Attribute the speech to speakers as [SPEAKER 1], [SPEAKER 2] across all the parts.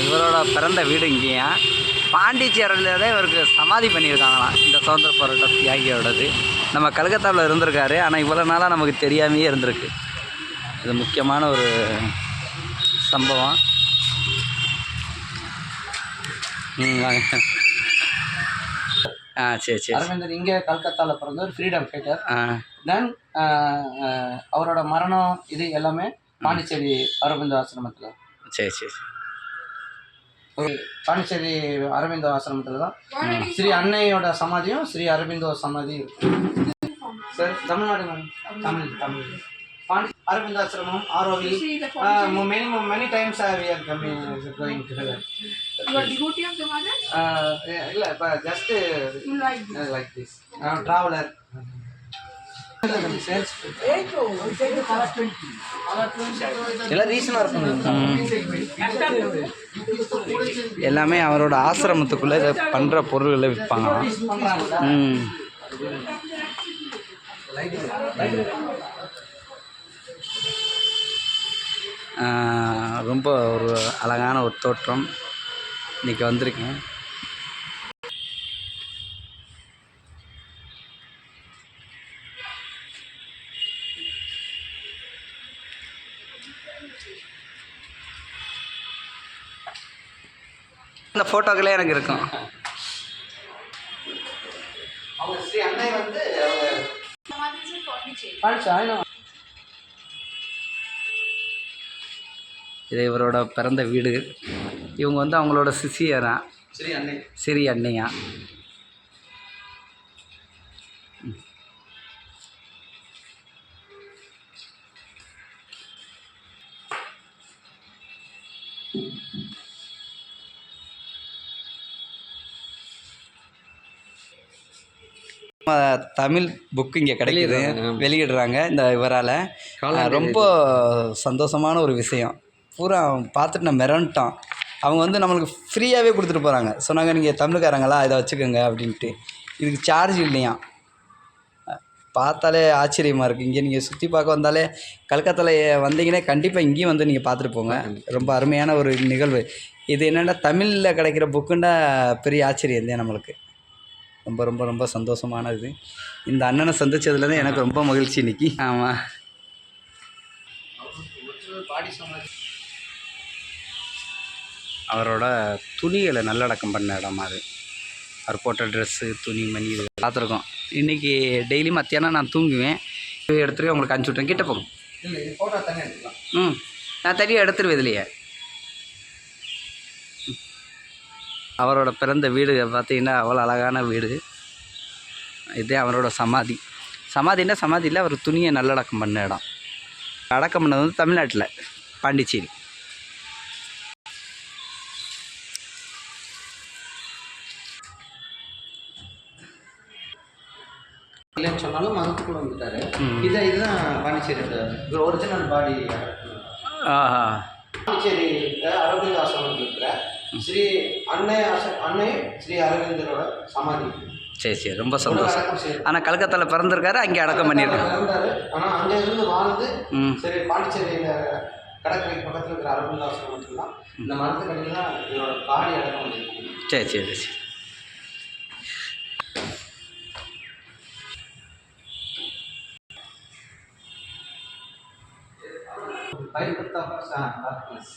[SPEAKER 1] இவரோட பிறந்த வீடு இங்கேயா பாண்டிச்சேரியில் தான் இவருக்கு சமாதி பண்ணியிருக்காங்களாம். இந்த சுதந்திர போராட்ட தியாகியோடது. நம்ம கல்கத்தாவில் இருந்திருக்காரு, ஆனால் இவ்வளோ நாளாக நமக்கு தெரியாமையே இருந்திருக்கு. இது முக்கியமான ஒரு சம்பவம். சரி சரி.
[SPEAKER 2] அரவிந்தர் இங்கே கல்கத்தாவில் பிறந்தவர், ஃப்ரீடம் ஃபைட்டர். தென் அவரோட மரணம் இது எல்லாமே பாண்டிச்சேரி அரவிந்த ஆசிரமத்தில்.
[SPEAKER 1] சரி சரி.
[SPEAKER 2] பாண்டிச்சேரி அரவிந்தோ ஆசிரமத்தில் தான் ஸ்ரீ அன்னையோட சமாதியும் ஸ்ரீ அரவிந்தோ சமாதியும் இருக்கு. சார் தமிழ்நாடு தமிழ் பாண்டி அரவிந்த ஆசிரமம் ஆரோவி many times we are going to her.
[SPEAKER 3] You are devotee of the mother?
[SPEAKER 2] இல்லை இப்போ ஜஸ்ட் like this traveler. எல்லாம் ரீசனாக இருக்கும்.
[SPEAKER 1] எல்லாமே அவரோட ஆசிரமத்துக்குள்ளே இதை பண்ணுற பொருள்களை விற்பாங்க. ரொம்ப ஒரு அழகான ஒரு தோற்றம். இன்றைக்கி வந்திருக்கேன். இந்த ஃபோட்டோக்களே எனக்கு இருக்கும்.
[SPEAKER 2] அவங்க ஸ்ரீ அன்னை வந்து
[SPEAKER 1] இது இவரோட பிறந்த வீடு. இவங்க வந்து அவங்களோட சிசியரா ஸ்ரீ அன்னையா. தமிழ் புக்கு இங்கே கிடைக்குது, வெளியிடுறாங்க இந்த இவரால். ரொம்ப சந்தோஷமான ஒரு விஷயம். பூரா பார்த்துட்டு நான் மிரண்டுட்டான். அவங்க வந்து நம்மளுக்கு ஃப்ரீயாகவே கொடுத்துட்டு போகிறாங்க. சொன்னாங்க நீங்கள் தமிழுக்காரங்களா இதை வச்சுக்கோங்க அப்படின்ட்டு. இதுக்கு சார்ஜ் இல்லையா. பார்த்தாலே ஆச்சரியமாக இருக்குது. இங்கே நீங்கள் சுற்றி பார்க்க வந்தாலே கல்கத்தாவில் வந்தீங்கன்னா கண்டிப்பாக இங்கேயும் வந்து நீங்கள் பார்த்துட்டு போங்க. ரொம்ப அருமையான ஒரு நிகழ்வு இது. என்னென்னா தமிழில் கிடைக்கிற புக்குன்னா பெரிய ஆச்சரியம் தான் நம்மளுக்கு. ரொம்ப ரொம்ப ரொம்ப சந்தோஷமானது. இந்த அண்ணனை சந்தித்ததுலேருந்து எனக்கு ரொம்ப மகிழ்ச்சி இன்றைக்கி. ஆமாம். அவரோட துணிகளை நல்லடக்கம் பண்ண இடமா அது. அவர் போட்ட ட்ரெஸ்ஸு, துணி, மணி இது பார்த்துருக்கோம். இன்றைக்கி டெய்லி மத்தியானம் நான் தூங்குவேன், எடுத்துகிட்டு உங்களுக்கு அனுப்பிச்சி விட்றேன். கிட்ட போகும். நான் தனியாக எடுத்துருவேன் இதுலையே. அவரோட பிறந்த வீடு பார்த்திங்கன்னா அவ்வளோ அழகான வீடு. இதே அவரோட சமாதி. சமாதின்னா சமாதி இல்லை, அவர் துணியை நல்லடக்கம் பண்ண இடம். அடக்கம் பண்ணது வந்து தமிழ்நாட்டில் பாண்டிச்சேரி.
[SPEAKER 2] இல்லைன்னு சொன்னாலும் மதத்துக்குள்ள வந்துட்டாரு. இதுதான் பாண்டிச்சேரி ஒரிஜினல் பாடி. பாண்டிச்சேரி அரவிந்த் ஆசிரமத்தில் இருக்கிற ஸ்ரீ அன்னை ஸ்ரீ அரவிந்தரோட சமாதி.
[SPEAKER 1] சரி சரி, ரொம்ப சந்தோஷம். ஆனால் கல்கத்தாவில் பிறந்திருக்காரு, அங்கே அடக்கம் பண்ணியிருக்காரு.
[SPEAKER 2] பிறந்தாரு, ஆனால் அங்கே இருந்து வாழ்ந்து சரி பாண்டிச்சேரியில் கடற்கரைக்கு பக்கத்தில் இருக்கிற அரவிந்த் ஆசிரமத்தில் தான் இந்த மரத்துக்கடியில் தான் இவரோட பாடி அடக்கம் பண்ணியிருக்காங்க.
[SPEAKER 1] சரி சரி சரி.
[SPEAKER 2] darkness.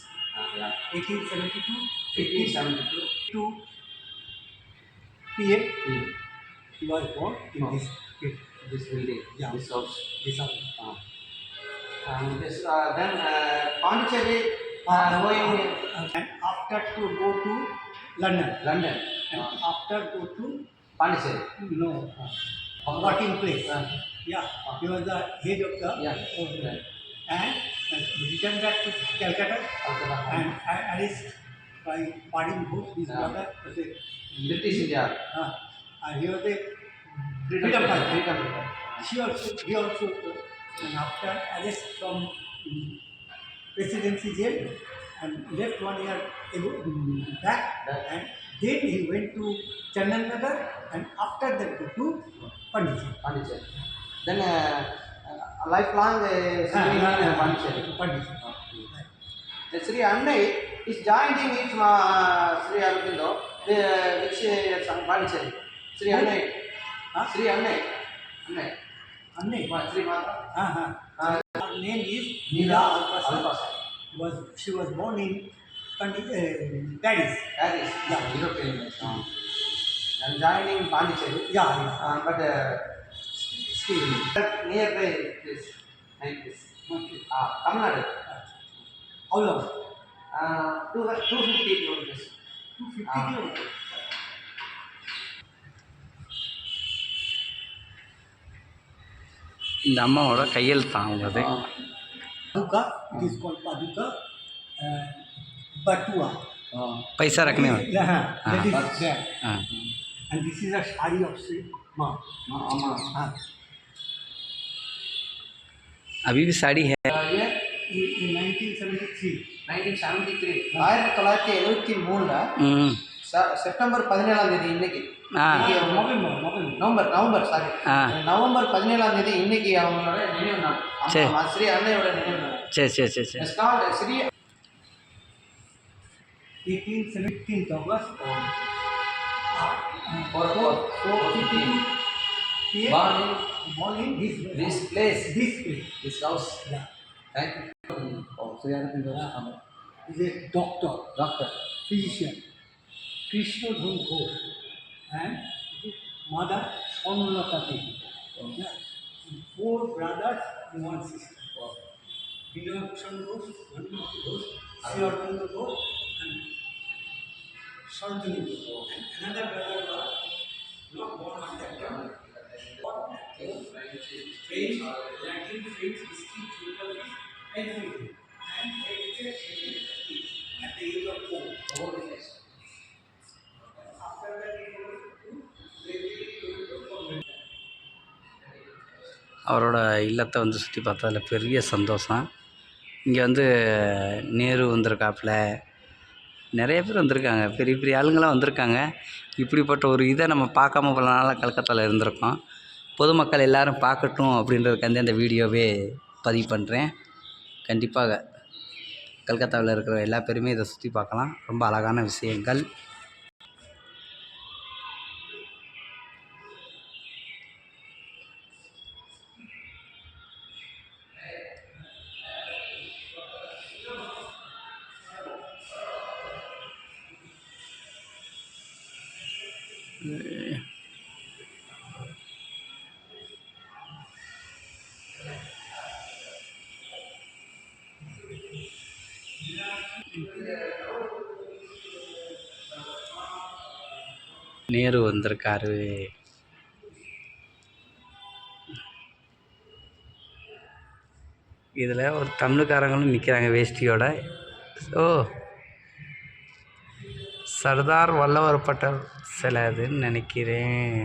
[SPEAKER 2] 1872 to PM. He was born in this building. Yeah, this house. And this then Pondicherry going and after to go to London. And after go to Pondicherry. No, working place. Yeah, he was the head of the. And returned back to Calcutta and arrested by Pardin Bose, his brother, British India. And he was a freedom fighter. He also and after arrest from presidency jail and left 1 year ago back, and then he went to Chandan Nagar and after that to Pondicherry. Then lifelong Pondicherry. Sri Annai Is joining is Sri Aurobindo, which Pondicherry. Sri Annai. Sri Annai. Annai.
[SPEAKER 4] Annai.
[SPEAKER 2] Sri Mata.
[SPEAKER 4] Her name is Neela Alprasad. She was born in Paris.
[SPEAKER 2] Paris.
[SPEAKER 4] Yeah.
[SPEAKER 2] European. And joining Pondicherry.
[SPEAKER 4] Yeah.
[SPEAKER 2] But still nearby this, like this.
[SPEAKER 4] Okay.
[SPEAKER 2] Tamil Nadu.
[SPEAKER 4] How long?
[SPEAKER 2] 250 kilometers.
[SPEAKER 4] 250 kilometers.
[SPEAKER 1] இந்த அம்மாவோட கையெழுத்தான் அவங்க அது.
[SPEAKER 4] Paduka, it is called Paduka Batua.
[SPEAKER 1] Paisa ரக்கமே
[SPEAKER 4] Yeah, that is
[SPEAKER 2] that's-
[SPEAKER 4] there.
[SPEAKER 1] Ah.
[SPEAKER 4] And this is a shari of Sri Ma.
[SPEAKER 1] अभी भी साड़ी है.
[SPEAKER 4] In 1973.
[SPEAKER 2] 1973 1973
[SPEAKER 1] ம்.
[SPEAKER 2] September 17ஆம் தேதி இன்னைக்கு
[SPEAKER 1] ஆ.
[SPEAKER 2] நவம்பர் சாரி
[SPEAKER 1] ஆ.
[SPEAKER 2] நவம்பர் 17ஆம் தேதி இன்னைக்கு அவங்களோட நினைவு நாள்.
[SPEAKER 1] சரி.
[SPEAKER 2] ஆமா, ஸ்ரீ அன்னையோட நினைவு நாள்.
[SPEAKER 1] சரி சரி சரி சரி.
[SPEAKER 2] It's called Sri
[SPEAKER 4] 17th August or
[SPEAKER 2] 4:15.
[SPEAKER 4] here. Born in this
[SPEAKER 2] This place,
[SPEAKER 4] This place.
[SPEAKER 2] this house.
[SPEAKER 4] Yeah.
[SPEAKER 2] Thank you. Sri Aurobindo.
[SPEAKER 4] Is a doctor,
[SPEAKER 2] Doctor.
[SPEAKER 4] physician, Krishna Dhun Ghosh, and mother Sonulata Devi. Yeah. 4 brothers and 1 sister. Vinay Bhushan Ghosh, Hanuman Ghosh, Sri Aurobindo Ghosh, and Sarojini Ghosh. And another brother was not born at that time. French, Latin, French, history, geography, everything. And educated at the age of 4. After that, he goes to
[SPEAKER 1] அவரோட இல்லத்தை வந்து சுற்றி பார்த்ததில் பெரிய சந்தோஷம். இங்கே வந்து நேரு வந்திருக்காப்புல, நிறைய பேர் வந்திருக்காங்க, பெரிய பெரிய ஆளுங்களாம் வந்திருக்காங்க. இப்படிப்பட்ட ஒரு இதை நம்ம பார்க்காம பல நாளாக கல்கத்தாவில் இருந்திருக்கோம். பொதுமக்கள் எல்லோரும் பார்க்கட்டும் அப்படின்றதுக்காண்டி அந்த வீடியோவே பதிவு பண்ணுறேன். கண்டிப்பாக கல்கத்தாவில் இருக்கிற எல்லா பேருமே இதை சுற்றி பார்க்கலாம். ரொம்ப அழகான விஷயங்கள். நேரு வந்திருக்காரு. இதில் ஒரு தமிழ்காரங்களும் நிற்கிறாங்க வேஷ்டியோட. ஓ, சர்தார் வல்லவர் பட்டேல் சிலை அதுன்னு நினைக்கிறேன்.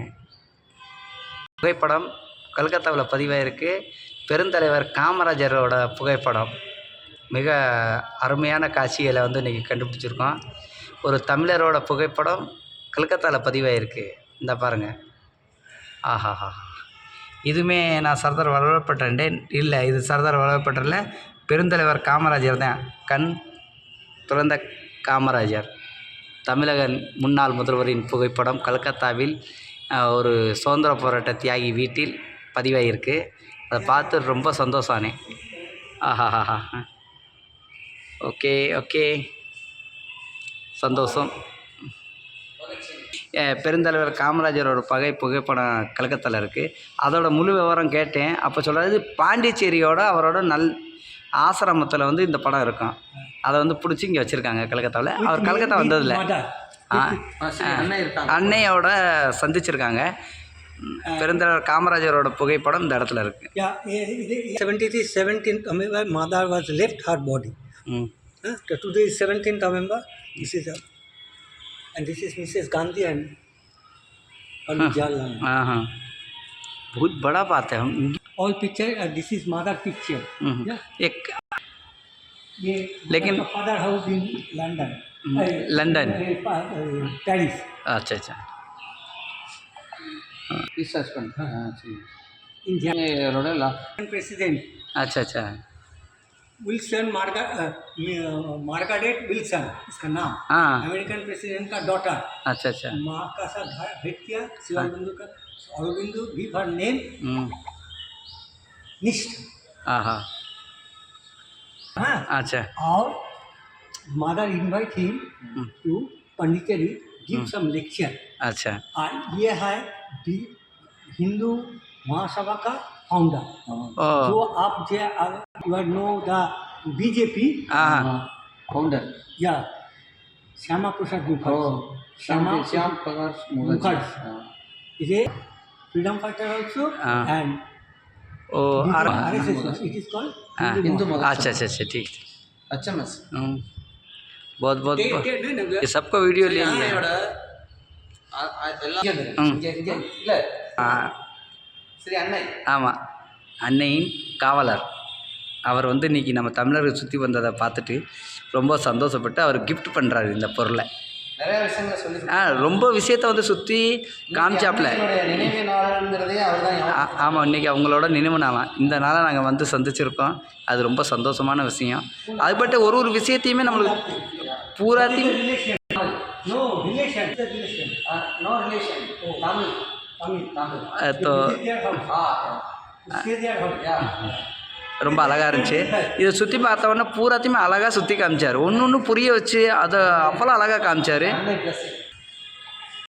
[SPEAKER 1] புகைப்படம் கல்கத்தாவில் பதிவாயிருக்கு. பெருந்தலைவர் காமராஜரோட புகைப்படம். மிக அருமையான காட்சிகளை வந்து இன்றைக்கி கண்டுபிடிச்சிருக்கோம். ஒரு தமிழரோட புகைப்படம் கல்கத்தாவில் பதிவாயிருக்கு. இந்த பாருங்கள். ஆஹாஹா, இதுவுமே நான் சர்தார் வல்லபாய் பட்டேல் இல்லை, இது சர்தார் வல்லபாய் பட்டேலில் பெருந்தலைவர் காமராஜர் தான். கண் துறந்த காமராஜர், தமிழக முன்னாள் முதல்வரின் புகைப்படம் கல்கத்தாவில் ஒரு சுதந்திர போராட்ட தியாகி வீட்டில் பதிவாகிருக்கு. அதை பார்த்து ரொம்ப சந்தோஷானே. ஆஹாஹா, ஓகே ஓகே, சந்தோஷம். பெருந்தலைவர் காமராஜரோட புகைப்படம் கல்கத்தாவில் இருக்குது. அதோட முழு விவரம் கேட்டேன். அப்போ சொல்கிறது பாண்டிச்சேரியோட அவரோட ஆசிரமத்தில் வந்து இந்த படம் இருக்கும். அதை வந்து பிடிச்சி இங்கே வச்சுருக்காங்க கல்கத்தாவில். அவர் கல்கத்தா வந்ததில்லை, அன்னையோட சந்திச்சிருக்காங்க. பெருந்தலைவர் காமராஜரோட புகைப்படம் இந்த இடத்துல இருக்குது.
[SPEAKER 4] 17th November, mother was left her body. Today is 17th November. This is and this is Mrs. Gandhi and Jawaharlal.
[SPEAKER 1] हाँ, बहुत बड़ा बात है. हम
[SPEAKER 4] All picture. This is mother picture. Yeah.
[SPEAKER 1] एक
[SPEAKER 4] लेकिन father house in London.
[SPEAKER 1] London.
[SPEAKER 4] Paris.
[SPEAKER 1] अच्छा अच्छा.
[SPEAKER 2] इस हस्बैंड
[SPEAKER 4] In Japan.
[SPEAKER 2] रोडेला
[SPEAKER 4] President.
[SPEAKER 1] अच्छा अच्छा.
[SPEAKER 4] विल्सन मार्गारेट विल्सन इसका नाम,
[SPEAKER 1] हाँ
[SPEAKER 4] अमेरिकन प्रेसिडेंट का डॉटर।
[SPEAKER 1] अच्छा अच्छा
[SPEAKER 4] माँ का साथ भेंट किया, शिवानंद का औरबिंदु गिव हर नेम निष्ठ।
[SPEAKER 1] हाँ हाँ
[SPEAKER 4] हाँ,
[SPEAKER 1] अच्छा
[SPEAKER 4] और mother invite him to Pondicherry give some lecture.
[SPEAKER 1] अच्छा
[SPEAKER 4] और ये है हिंदू महासभा का फाउंडर,
[SPEAKER 1] ओ
[SPEAKER 4] जो आप जे यू नो द बीजेपी
[SPEAKER 1] हाँ हाँ
[SPEAKER 2] फाउंडर
[SPEAKER 4] या Shyama Prasad Mukherjee, Mukherjee is a freedom fighter also and
[SPEAKER 1] or
[SPEAKER 4] RSS it is called
[SPEAKER 1] हाँ,
[SPEAKER 2] हिंदू मत
[SPEAKER 1] अच्छा अच्छा अच्छा ठीक
[SPEAKER 2] अच्छा मस
[SPEAKER 1] बहुत बहुत ये सबका वीडियो ले लिया
[SPEAKER 2] இல்லை சரி அண்ணன்
[SPEAKER 1] ஆமாம் அன்னையின் காவலர் அவர் வந்து இன்றைக்கி நம்ம தமிழர்கள் சுற்றி வந்ததை பார்த்துட்டு ரொம்ப சந்தோஷப்பட்டு அவர் கிஃப்ட் பண்ணுறாரு இந்த பொருளை.
[SPEAKER 2] நிறைய விஷயங்களை சொல்லி
[SPEAKER 1] ரொம்ப விஷயத்தை வந்து சுற்றி காமிச்சாப்ல.
[SPEAKER 2] நினைவு நாளுங்கிறதே அவர் தான்.
[SPEAKER 1] ஆமாம், இன்றைக்கி அவங்களோட நினைவு நாளாம். இந்த நாளை நாங்கள் வந்து சந்திச்சிருக்கோம். அது ரொம்ப சந்தோஷமான விஷயம். அதுபட்ட ஒரு ஒரு விஷயத்தையுமே நம்மளுக்கு பூராத்தையும்
[SPEAKER 4] no relation
[SPEAKER 2] no relation Tamil
[SPEAKER 1] तो ரொம்ப அழகாக இருந்துச்சு. இதை சுற்றி பார்த்தவொடனே பூராத்தையுமே அழகாக சுற்றி காமிச்சார். ஒன்று ஒன்று புரிய வச்சு அதை அவ்வளோ அழகாக காமிச்சார்.